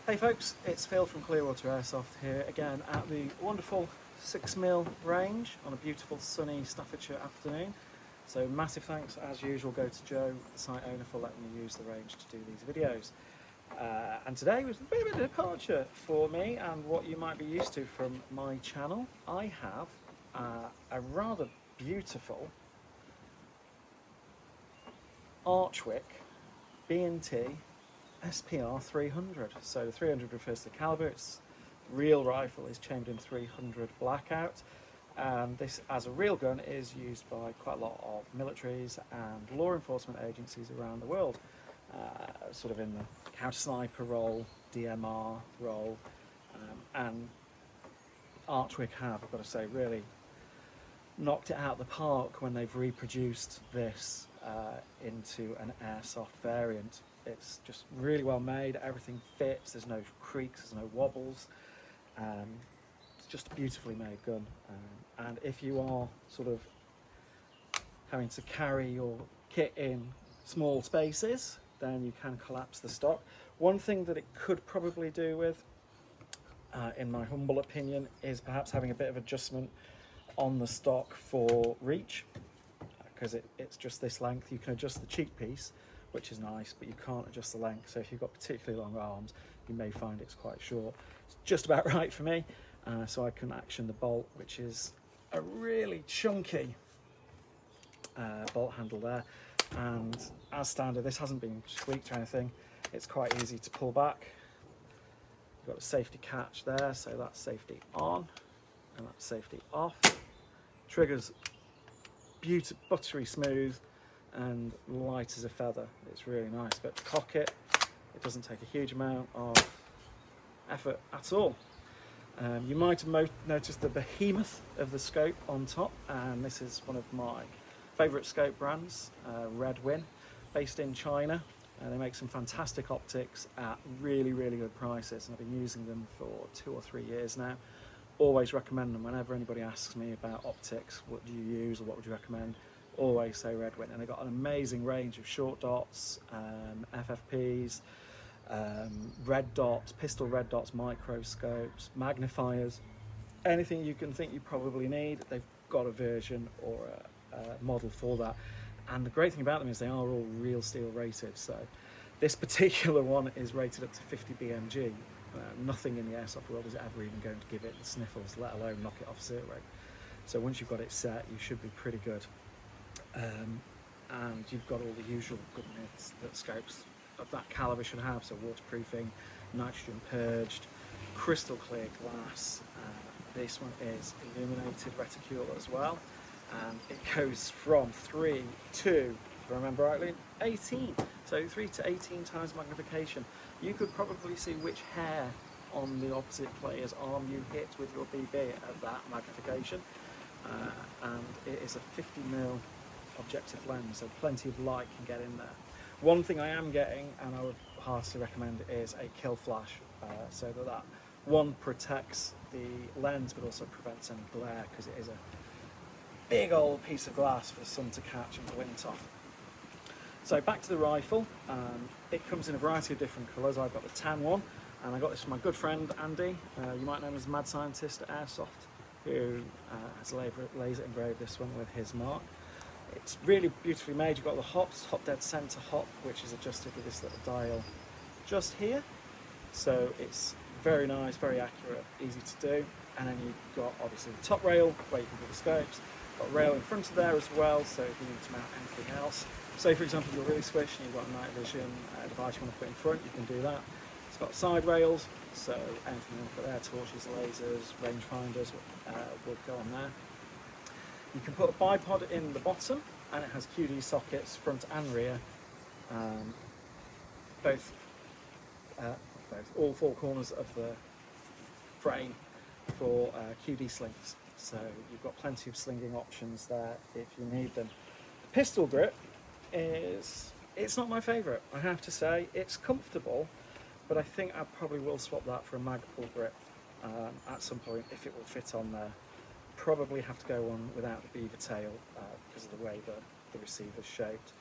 Hey folks, it's Phil from Clearwater Airsoft here again at the wonderful 6mm range on a beautiful sunny Staffordshire afternoon. So massive thanks as usual go to Joe, the site owner, for letting me use the range to do these videos. And today was a bit of a departure for me and what you might be used to from my channel. I have a rather beautiful Archwik B&T SPR300. So the 300 refers to the calibre. Its real rifle is chambered in 300 blackout, and this as a real gun is used by quite a lot of militaries and law enforcement agencies around the world, sort of in the counter sniper role, DMR role, and Archwik have, I've got to say, really knocked it out of the park when they've reproduced this into an airsoft variant. It's just really well made, everything fits, there's no creaks, there's no wobbles. It's just a beautifully made gun. And if you are sort of having to carry your kit in small spaces, then you can collapse the stock. One thing that it could probably do with, in my humble opinion, is perhaps having a bit of adjustment on the stock for reach, because it's just this length. You can adjust the cheek piece, which is nice, but you can't adjust the length. So if you've got particularly long arms, you may find it's quite short. It's just about right for me, so I can action the bolt, which is a really chunky bolt handle there. And as standard, this hasn't been squeaked or anything. It's quite easy to pull back. You've got a safety catch there, so that's safety on and that's safety off. Triggers beautiful, buttery smooth and light as a feather. It's really nice. But to cock it, it doesn't take a huge amount of effort at all. You might have noticed the behemoth of the scope on top, and this is one of my favourite scope brands, Red Win, based in China. They make some fantastic optics at really, really good prices, and I've been using them for 2 or 3 years now. Always recommend them. Whenever anybody asks me about optics, what do you use or what would you recommend, always say Red Win. And they've got an amazing range of short dots, FFPs, red dots, pistol red dots, microscopes, magnifiers, anything you can think you probably need. They've got a version or a model for that. And the great thing about them is they are all real steel rated. So this particular one is rated up to 50 BMG. Nothing in the airsoft world is ever even going to give it the sniffles, let alone knock it off 0. So once you've got it set, you should be pretty good. And you've got all the usual goodness that scopes of that calibre should have, so waterproofing, nitrogen purged, crystal clear glass. This one is illuminated reticule as well, and it goes from 3 to, if I remember rightly, 18. So 3 to 18 times magnification. You could probably see which hair on the opposite player's arm you hit with your BB at that magnification. And it is a 50mm objective lens, so plenty of light can get in there. One thing I am getting, and I would heartily recommend, is a kill flash, so that one protects the lens but also prevents any glare, because it is a big old piece of glass for the sun to catch and glint off. So back to the rifle. It comes in a variety of different colours. I've got the tan one, and I got this from my good friend Andy. You might know him as Mad Scientist at Airsoft, who has laser engraved this one with his mark. It's really beautifully made. You've got the hop dead centre hop, which is adjusted with this little dial just here. So it's very nice, very accurate, easy to do. And then you've got obviously the top rail where you can put the scopes. Got a rail in front of there as well, so if you need to mount anything else. Say for example you're really switched and you've got a night vision device you want to put in front, you can do that. It's got side rails, so anything you want to put there, torches, lasers, rangefinders will go on there. You can put a bipod in the bottom, and it has QD sockets front and rear, all 4 corners of the frame for QD slings. So you've got plenty of slinging options there if you need them. The pistol grip it's not my favourite, I have to say. It's comfortable, but I think I probably will swap that for a mag pull grip at some point if it will fit on there. Probably have to go on without the beaver tail because of the way the receiver's shaped.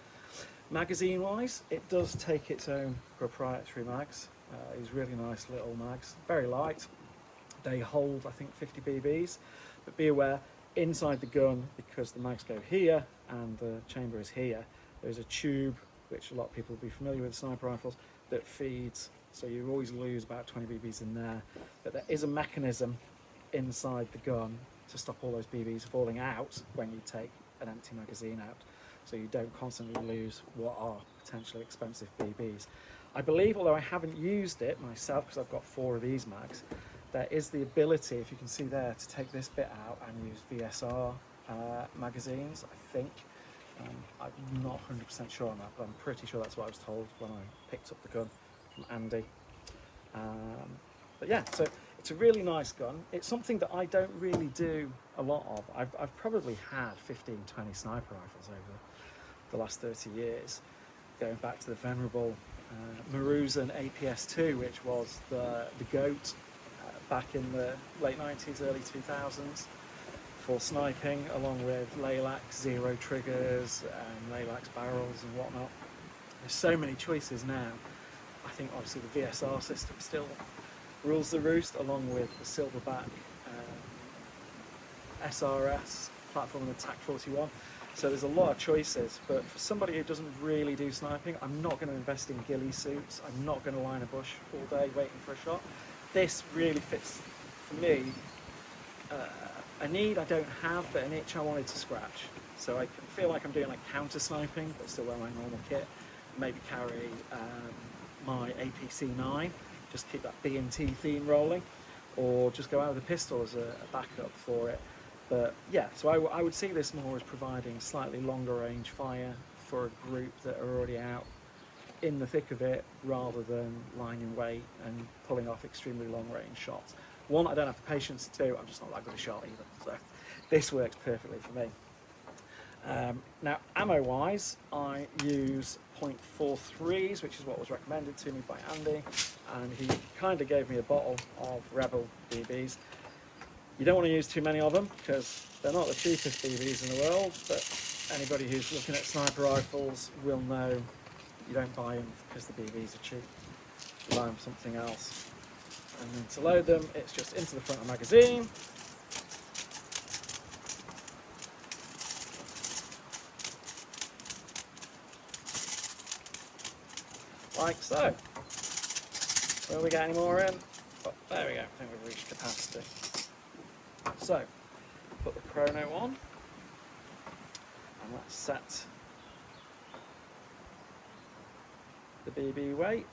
Magazine wise, it does take its own proprietary mags. These really nice little mags, very light. They hold, I think, 50 BBs, but be aware, inside the gun, because the mags go here and the chamber is here, there's a tube, which a lot of people will be familiar with sniper rifles, that feeds, so you always lose about 20 BBs in there. But there is a mechanism inside the gun to stop all those BBs falling out when you take an empty magazine out, so you don't constantly lose what are potentially expensive BBs. I believe, although I haven't used it myself because I've got 4 of these mags, there is the ability, if you can see there, to take this bit out and use VSR magazines, I think. I'm not 100% sure on that, but I'm pretty sure that's what I was told when I picked up the gun from Andy. But yeah, so it's a really nice gun. It's something that I don't really do a lot of. I've probably had 15, 20 sniper rifles over the last 30 years, going back to the venerable Maruzen APS-2, which was the GOAT back in the late 90s, early 2000s for sniping, along with Laylac zero triggers and Laylac barrels and whatnot. There's so many choices now. I think obviously the VSR system still rules the roost, along with the Silverback SRS platform and the TAC-41. So there's a lot of choices, but for somebody who doesn't really do sniping, I'm not going to invest in ghillie suits. I'm not going to line a bush all day waiting for a shot. This really fits, for me, a need I don't have, but an itch I wanted to scratch. So I can feel like I'm doing like counter sniping, but still wear my normal kit. Maybe carry my APC-9, just keep that B&T theme rolling, or just go out with a pistol as a backup for it. But yeah, so I would see this more as providing slightly longer range fire for a group that are already out in the thick of it, rather than lying in wait and pulling off extremely long range shots. One, I don't have the patience to do, I'm just not that good a shot either, so this works perfectly for me. Now, ammo wise, I use .43s, which is what was recommended to me by Andy, and he kind of gave me a bottle of Rebel BBs. You don't want to use too many of them because they're not the cheapest BBs in the world, but anybody who's looking at sniper rifles will know you don't buy them because the BBs are cheap. You buy them for something else. And then to load them, it's just into the front of the magazine. Like so. Will we get any more in? Oh, there we go, I think we've reached capacity. So, put the chrono on, and let's set the BB weight.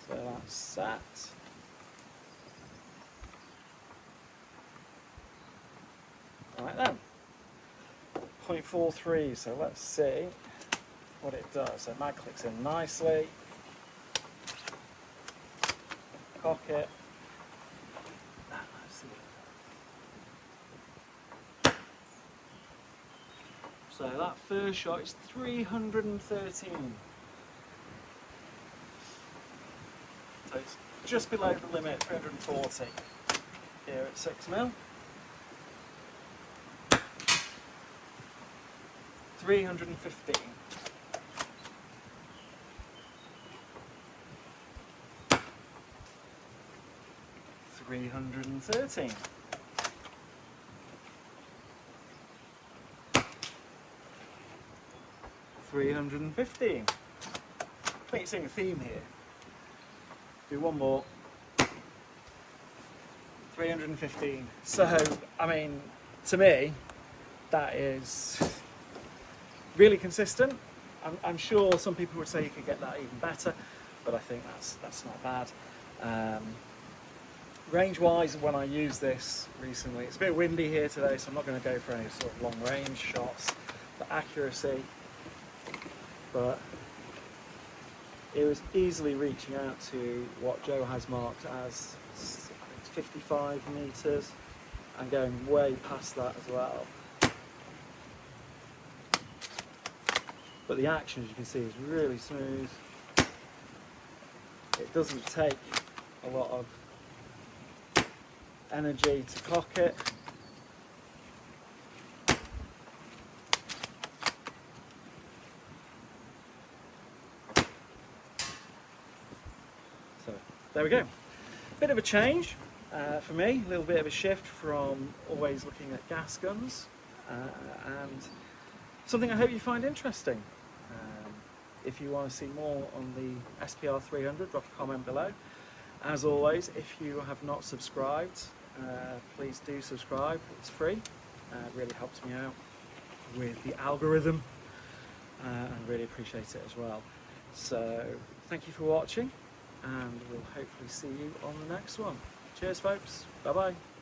So that's set. Right then. 0.43, so let's see what it does. So mag clicks in nicely. Cock it. Let's see. So that first shot is 313. So it's just below the limit, 340 here at 6mm. 315. $313. $315. I think you're seeing a theme here. Do one more. 315. So, I mean, to me, that is really consistent. I'm sure some people would say you could get that even better, but I think that's not bad. Range-wise, when I use this recently, it's a bit windy here today, so I'm not going to go for any sort of long-range shots for accuracy, but it was easily reaching out to what Joe has marked as 55 meters and going way past that as well. But the action, as you can see, is really smooth. It doesn't take a lot of energy to cock it. So there we go. Bit of a change for me, a little bit of a shift from always looking at gas guns, and something I hope you find interesting. If you want to see more on the SPR300, drop a comment below. As always, if you have not subscribed, please do subscribe. It's free. It really helps me out with the algorithm, and really appreciate it as well. So thank you for watching, and we'll hopefully see you on the next one. Cheers folks, bye bye.